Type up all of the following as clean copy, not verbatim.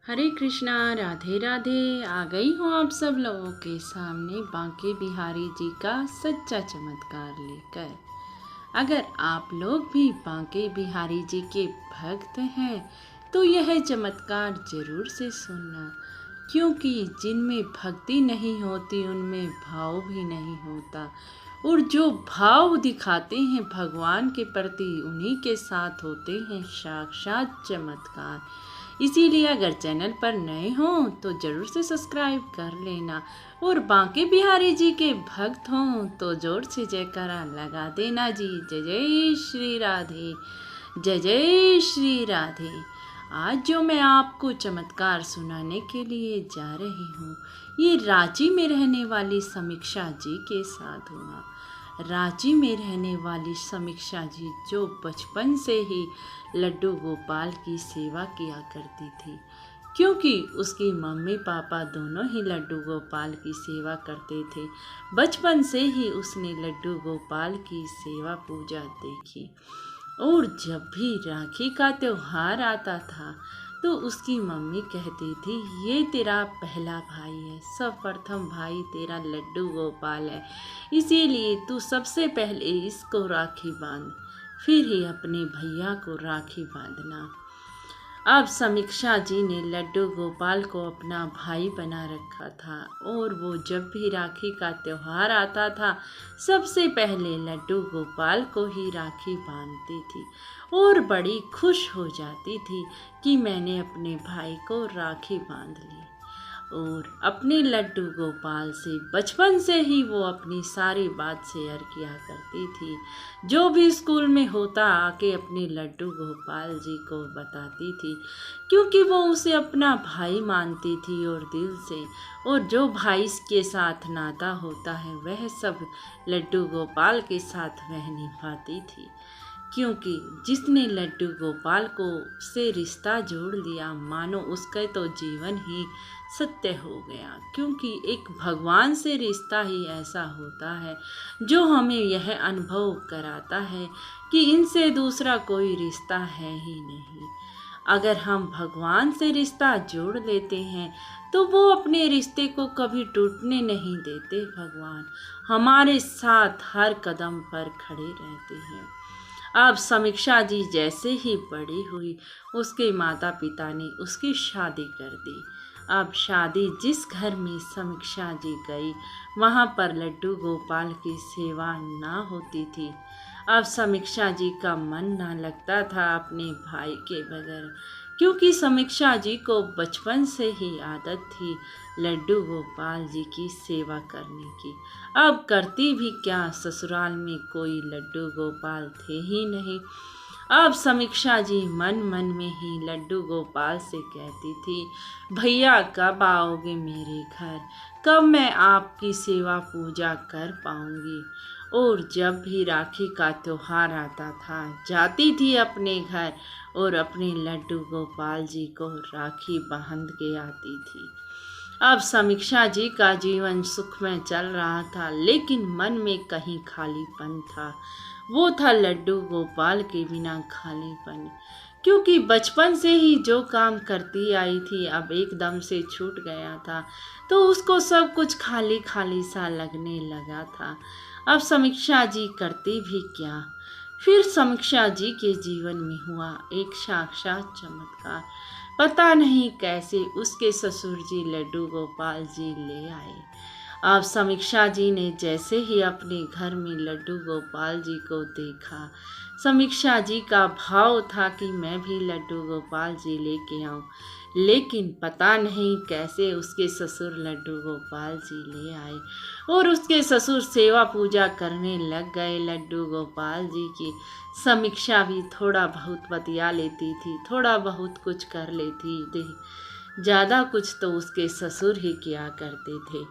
हरे कृष्णा, राधे राधे। आ गई हूँ आप सब लोगों के सामने बांके बिहारी जी का सच्चा चमत्कार लेकर। अगर आप लोग भी बांके बिहारी जी के भक्त हैं तो यह चमत्कार जरूर से सुनना, क्योंकि जिनमें भक्ति नहीं होती उनमें भाव भी नहीं होता, और जो भाव दिखाते हैं भगवान के प्रति उन्हीं के साथ होते हैं साक्षात चमत्कार। इसीलिए अगर चैनल पर नए हों तो ज़रूर से सब्सक्राइब कर लेना, और बांके बिहारी जी के भक्त हों तो जोर से जयकारा लगा देना जी। जय जय श्री राधे, जय जय श्री राधे। आज जो मैं आपको चमत्कार सुनाने के लिए जा रही हूँ ये रांची में रहने वाली समीक्षा जी के साथ हुआ। रांची में रहने वाली समीक्षा जी जो बचपन से ही लड्डू गोपाल की सेवा किया करती थी, क्योंकि उसकी मम्मी पापा दोनों ही लड्डू गोपाल की सेवा करते थे। बचपन से ही उसने लड्डू गोपाल की सेवा पूजा देखी, और जब भी राखी का त्योहार आता था तो उसकी मम्मी कहती थी ये तेरा पहला भाई है, सर्वप्रथम भाई तेरा लड्डू गोपाल है, इसीलिए तू सबसे पहले इसको राखी बांध, फिर ही अपने भैया को राखी बांधना। अब समीक्षा जी ने लड्डू गोपाल को अपना भाई बना रखा था, और वो जब भी राखी का त्योहार आता था सबसे पहले लड्डू गोपाल को ही राखी बांधती थी, और बड़ी खुश हो जाती थी कि मैंने अपने भाई को राखी बांध ली। और अपने लड्डू गोपाल से बचपन से ही वो अपनी सारी बात शेयर किया करती थी। जो भी स्कूल में होता आके अपने लड्डू गोपाल जी को बताती थी, क्योंकि वो उसे अपना भाई मानती थी और दिल से। और जो भाई के साथ नाता होता है वह सब लड्डू गोपाल के साथ वह निभाती थी, क्योंकि जिसने लड्डू गोपाल को से रिश्ता जोड़ लिया मानो उसका तो जीवन ही सत्य हो गया, क्योंकि एक भगवान से रिश्ता ही ऐसा होता है जो हमें यह अनुभव कराता है कि इनसे दूसरा कोई रिश्ता है ही नहीं। अगर हम भगवान से रिश्ता जोड़ लेते हैं तो वो अपने रिश्ते को कभी टूटने नहीं देते। भगवान हमारे साथ हर कदम पर खड़े रहते हैं। अब समीक्षा जी जैसे ही बड़ी हुई उसके माता पिता ने उसकी शादी कर दी। अब शादी जिस घर में समीक्षा जी गई वहाँ पर लड्डू गोपाल की सेवा ना होती थी। अब समीक्षा जी का मन ना लगता था अपने भाई के बगैर, क्योंकि समीक्षा जी को बचपन से ही आदत थी लड्डू गोपाल जी की सेवा करने की। अब करती भी क्या, ससुराल में कोई लड्डू गोपाल थे ही नहीं। अब समीक्षा जी मन मन में ही लड्डू गोपाल से कहती थी, भैया कब आओगे मेरे घर, कब मैं आपकी सेवा पूजा कर पाऊंगी। और जब भी राखी का त्योहार आता था जाती थी अपने घर और अपने लड्डू गोपाल जी को राखी बांध के आती थी। अब समीक्षा जी का जीवन सुख में चल रहा था, लेकिन मन में कहीं खालीपन था। वो था लड्डू गोपाल के बिना खालीपन, क्योंकि बचपन से ही जो काम करती आई थी अब एकदम से छूट गया था, तो उसको सब कुछ खाली खाली सा लगने लगा था। अब समीक्षा जी करती भी क्या। फिर समीक्षा जी के जीवन में हुआ एक साक्षात चमत्कार। पता नहीं कैसे उसके ससुर जी लड्डू गोपाल जी ले आए। अब समीक्षा जी ने जैसे ही अपने घर में लड्डू गोपाल जी को देखा, समीक्षा जी का भाव था कि मैं भी लड्डू गोपाल जी लेके आऊं, लेकिन पता नहीं कैसे उसके ससुर लड्डू गोपाल जी ले आए, और उसके ससुर सेवा पूजा करने लग गए लड्डू गोपाल जी की। समीक्षा भी थोड़ा बहुत बतिया लेती थी, थोड़ा बहुत कुछ कर लेती थी, ज़्यादा कुछ तो उसके ससुर ही किया करते थे।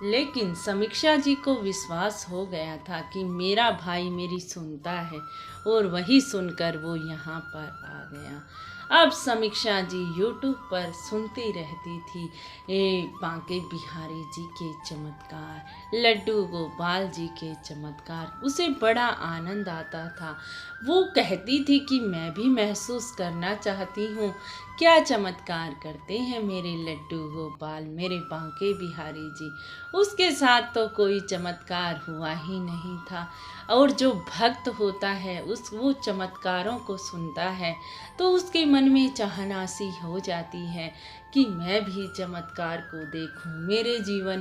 लेकिन समीक्षा जी को विश्वास हो गया था कि मेरा भाई मेरी सुनता है, और वही सुनकर वो यहाँ पर आ गया। अब समीक्षा जी यूट्यूब पर सुनती रहती थी बांके बिहारी जी के चमत्कार, लड्डू गोपाल जी के चमत्कार। उसे बड़ा आनंद आता था। वो कहती थी कि मैं भी महसूस करना चाहती हूँ क्या चमत्कार करते हैं मेरे लड्डू गोपाल, मेरे बांके बिहारी जी। उसके साथ तो कोई चमत्कार हुआ ही नहीं था। और जो भक्त होता है वो चमत्कारों को सुनता है तो उसके मन में चाहना सी हो जाती है कि मैं भी चमत्कार को देखूं, मेरे जीवन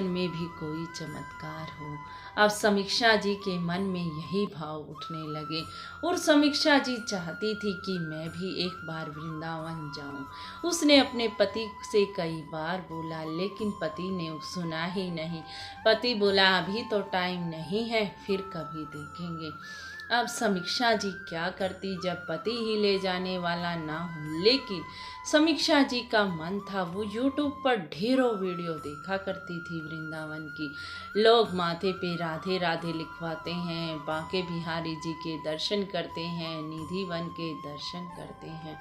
में भी कोई चमत्कार हो। अब समीक्षा जी के मन में यही भाव उठने लगे और समीक्षा जी चाहती थी कि मैं भी एक बार वृंदावन जाऊं। उसने अपने पति से कई बार बोला लेकिन पति ने सुना ही नहीं। पति बोला अभी तो टाइम नहीं है, फिर कभी देखेंगे। अब समीक्षा जी क्या करती जब पति ही ले जाने वाला ना हो। लेकिन समीक्षा जी का मन था, वो यूट्यूब पर ढेरों वीडियो देखा करती थी वृंदावन की। लोग माथे पे राधे राधे लिखवाते हैं, बांके बिहारी जी के दर्शन करते हैं, निधि वन के दर्शन करते हैं।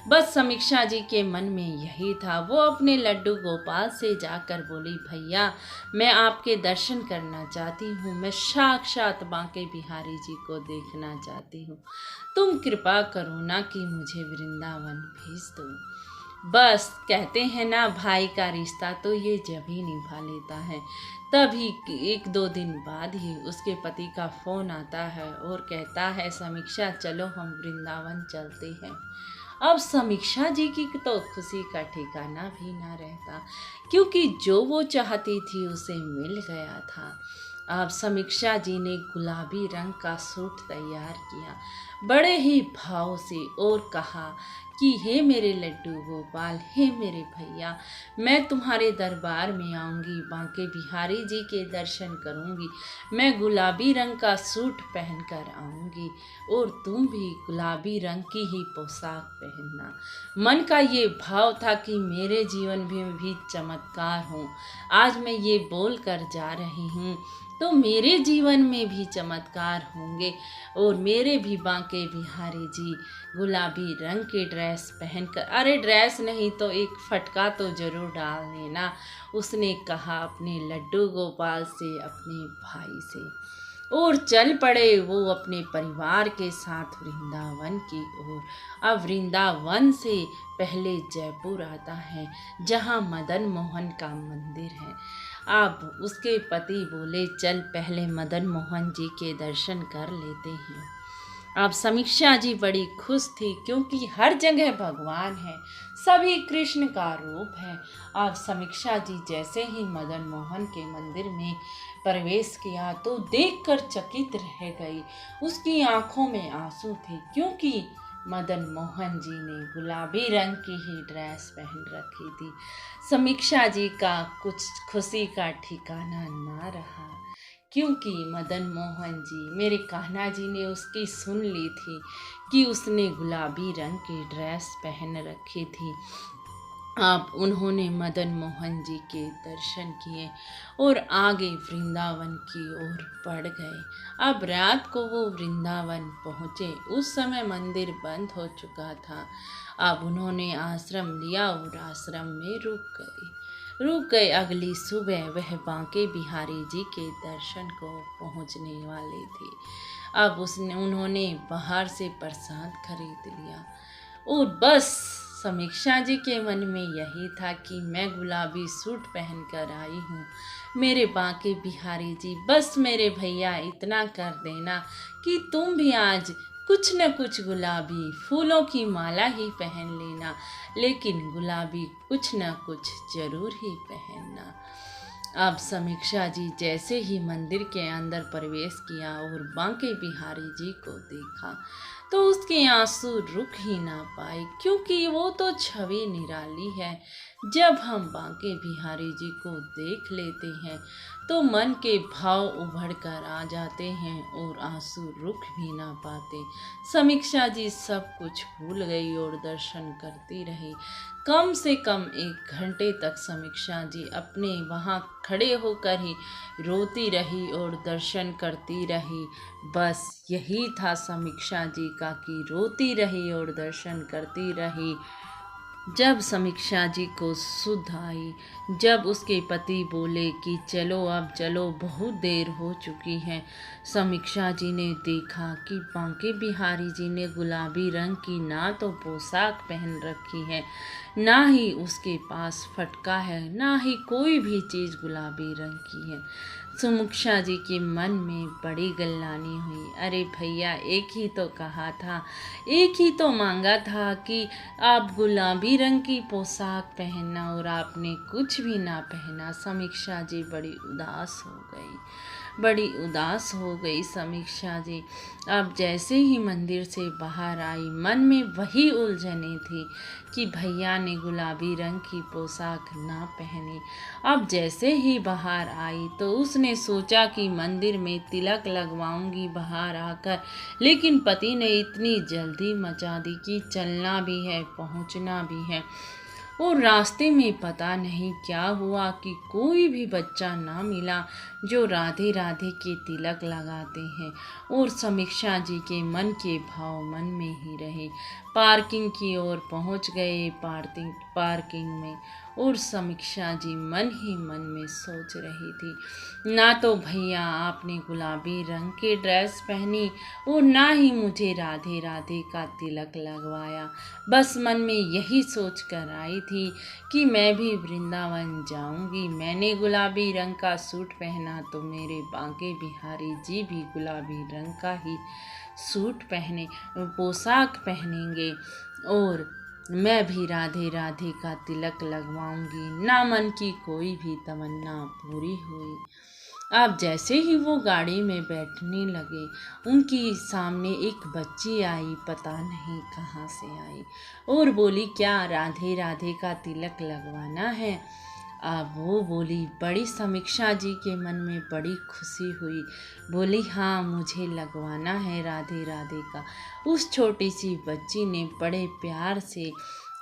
बस समीक्षा जी के मन में यही था। वो अपने लड्डू गोपाल से जाकर बोली, भैया मैं आपके दर्शन करना चाहती हूँ, मैं साक्षात बांके बिहारी जी को देखना चाहती हूँ। तुम कृपा करो ना कि मुझे वृंदावन भेज दो। बस कहते हैं ना, भाई का रिश्ता तो ये जब ही निभा लेता है। तभी 1-2 दिन बाद ही उसके पति का फ़ोन आता है और कहता है, समीक्षा चलो हम वृंदावन चलते हैं। अब समीक्षा जी की तो खुशी का ठिकाना भी ना रहता, क्योंकि जो वो चाहती थी उसे मिल गया था। अब समीक्षा जी ने गुलाबी रंग का सूट तैयार किया बड़े ही भाव से और कहा कि हे मेरे लड्डू गोपाल, हे मेरे भैया, मैं तुम्हारे दरबार में आऊँगी, बांके बिहारी जी के दर्शन करूँगी। मैं गुलाबी रंग का सूट पहन कर आऊँगी और तुम भी गुलाबी रंग की ही पोशाक पहनना। मन का ये भाव था कि मेरे जीवन में भी चमत्कार हो। आज मैं ये बोल कर जा रही हूँ तो मेरे जीवन में भी चमत्कार होंगे और मेरे भी बांके बिहारी जी गुलाबी रंग की ड्रेस पहनकर, अरे ड्रेस नहीं तो एक फटका तो जरूर डाल देना, उसने कहा अपने लड्डू गोपाल से, अपने भाई से। और चल पड़े वो अपने परिवार के साथ वृंदावन की ओर। अब वृंदावन से पहले जयपुर आता है जहाँ मदन मोहन का मंदिर है। अब उसके पति बोले चल पहले मदन मोहन जी के दर्शन कर लेते हैं। अब समीक्षा जी बड़ी खुश थी क्योंकि हर जगह भगवान है, सभी कृष्ण का रूप है। अब समीक्षा जी जैसे ही मदन मोहन के मंदिर में प्रवेश किया तो देखकर चकित रह गई। उसकी आंखों में आंसू थे क्योंकि मदन मोहन जी ने गुलाबी रंग की ही ड्रेस पहन रखी थी। समीक्षा जी का कुछ खुशी का ठिकाना ना रहा क्योंकि मदन मोहन जी, मेरे कान्हा जी ने उसकी सुन ली थी कि उसने गुलाबी रंग की ड्रेस पहन रखी थी। अब उन्होंने मदन मोहन जी के दर्शन किए और आगे वृंदावन की ओर बढ़ गए। अब रात को वो वृंदावन पहुँचे। उस समय मंदिर बंद हो चुका था। अब उन्होंने आश्रम लिया और आश्रम में रुक गए। अगली सुबह वह बांके बिहारी जी के दर्शन को पहुँचने वाले थे। अब उन्होंने बाहर से प्रसाद खरीद लिया और बस समीक्षा जी के मन में यही था कि मैं गुलाबी सूट पहन कर आई हूँ। मेरे बांके बिहारी जी, बस मेरे भैया इतना कर देना कि तुम भी आज कुछ न कुछ गुलाबी फूलों की माला ही पहन लेना, लेकिन गुलाबी कुछ न कुछ जरूर ही पहनना। अब समीक्षा जी जैसे ही मंदिर के अंदर प्रवेश किया और बांके बिहारी जी को देखा तो उसके आंसू रुक ही ना पाए, क्योंकि वो तो छवि निराली है। जब हम बांके बिहारी जी को देख लेते हैं तो मन के भाव उभर कर आ जाते हैं और आंसू रुक भी ना पाते। समीक्षा जी सब कुछ भूल गई और दर्शन करती रही। कम से कम 1 घंटे तक समीक्षा जी अपने वहाँ खड़े होकर ही रोती रही और दर्शन करती रही। बस यही था समीक्षा जी का कि रोती रही और दर्शन करती रही। जब समीक्षा जी को सुध आई, जब उसके पति बोले कि चलो अब चलो, बहुत देर हो चुकी है, समीक्षा जी ने देखा कि बांके बिहारी जी ने गुलाबी रंग की ना तो पोशाक पहन रखी है, ना ही उसके पास फटका है, ना ही कोई भी चीज़ गुलाबी रंग की है। समीक्षा जी के मन में बड़ी गल्लानी हुई। अरे भैया, एक ही तो कहा था, एक ही तो मांगा था कि आप गुलाबी रंग की पोशाक पहनना, और आपने कुछ भी ना पहना। समीक्षा जी बड़ी उदास हो गई समीक्षा जी। अब जैसे ही मंदिर से बाहर आई, मन में वही उलझने थी कि भैया ने गुलाबी रंग की पोशाक ना पहनी। अब जैसे ही बाहर आई तो उसने सोचा कि मंदिर में तिलक लगवाऊंगी बाहर आकर, लेकिन पति ने इतनी जल्दी मचा दी कि चलना भी है, पहुंचना भी है। और रास्ते में पता नहीं क्या हुआ कि कोई भी बच्चा ना मिला जो राधे राधे के तिलक लगाते हैं, और समीक्षा जी के मन के भाव मन में ही रहे। पार्किंग की ओर पहुंच गए। पार्किंग में और समीक्षा जी मन ही मन में सोच रही थी, ना तो भैया आपने गुलाबी रंग की ड्रेस पहनी, और ना ही मुझे राधे राधे का तिलक लगवाया। बस मन में यही सोच कर आई थी कि मैं भी वृंदावन जाऊंगी। मैंने गुलाबी रंग का सूट पहना तो मेरे बांके बिहारी जी भी गुलाबी रंग का ही सूट पहने, पोशाक पहनेंगे, और मैं भी राधे राधे का तिलक लगवाऊंगी। ना मन की कोई भी तमन्ना पूरी हुई। अब जैसे ही वो गाड़ी में बैठने लगे, उनकी सामने एक बच्ची आई, पता नहीं कहाँ से आई, और बोली, क्या राधे राधे का तिलक लगवाना है? अब वो बोली। बड़ी समीक्षा जी के मन में बड़ी खुशी हुई। बोली, हाँ मुझे लगवाना है राधे राधे का। उस छोटी सी बच्ची ने बड़े प्यार से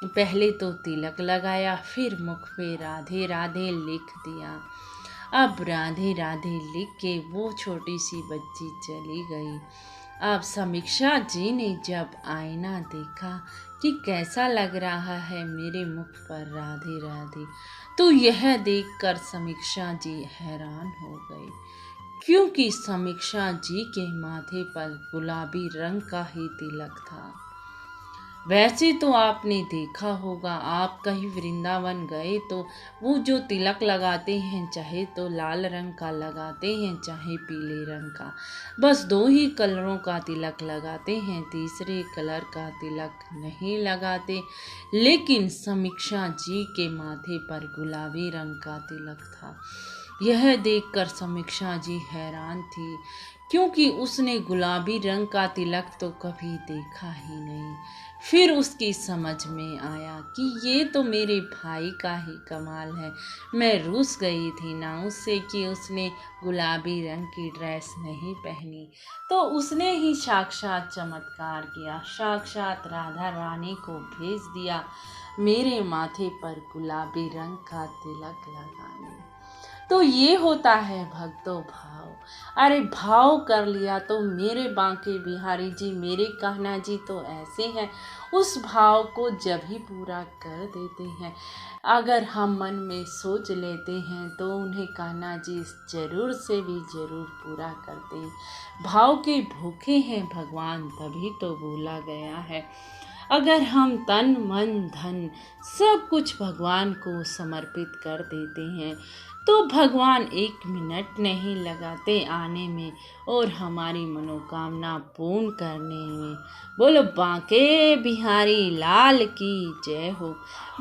पहले तो तिलक लगाया, फिर मुख पे राधे राधे लिख दिया। अब राधे राधे लिख के वो छोटी सी बच्ची चली गई। अब समीक्षा जी ने जब आईना देखा कि कैसा लग रहा है मेरे मुख पर राधे राधे, तो यह देखकर समीक्षा जी हैरान हो गई, क्योंकि समीक्षा जी के माथे पर गुलाबी रंग का ही तिलक था। वैसे तो आपने देखा होगा, आप कहीं वृंदावन गए तो वो जो तिलक लगाते हैं, चाहे तो लाल रंग का लगाते हैं, चाहे पीले रंग का, बस दो ही कलरों का तिलक लगाते हैं, तीसरे कलर का तिलक नहीं लगाते। लेकिन समीक्षा जी के माथे पर गुलाबी रंग का तिलक था। यह देखकर समीक्षा जी हैरान थी, क्योंकि उसने गुलाबी रंग का तिलक तो कभी देखा ही नहीं। फिर उसकी समझ में आया कि ये तो मेरे भाई का ही कमाल है। मैं रूठ गई थी ना उससे कि उसने गुलाबी रंग की ड्रेस नहीं पहनी, तो उसने ही साक्षात चमत्कार किया, साक्षात राधा रानी को भेज दिया मेरे माथे पर गुलाबी रंग का तिलक लगाने। तो ये होता है भक्तों भाव। अरे भाव कर लिया तो मेरे बांके बिहारी जी, मेरे कान्हा जी तो ऐसे हैं, उस भाव को जब ही पूरा कर देते हैं। अगर हम मन में सोच लेते हैं तो उन्हें कान्हा जी जरूर से भी जरूर पूरा करते हैं। भाव के भूखे हैं भगवान, तभी तो बोला गया है, अगर हम तन मन धन सब कुछ भगवान को समर्पित कर देते हैं तो भगवान एक मिनट नहीं लगाते आने में और हमारी मनोकामना पूर्ण करने में। बोलो बांके बिहारी लाल की जय हो।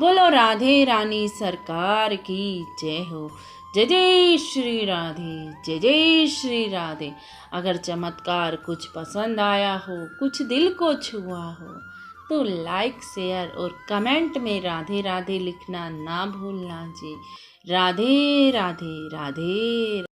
बोलो राधे रानी सरकार की जय हो। जय जय श्री राधे, जय जय श्री राधे। अगर चमत्कार कुछ पसंद आया हो, कुछ दिल को छुआ हो, तो लाइक शेयर और कमेंट में राधे राधे लिखना ना भूलना जी। राधे राधे राधे।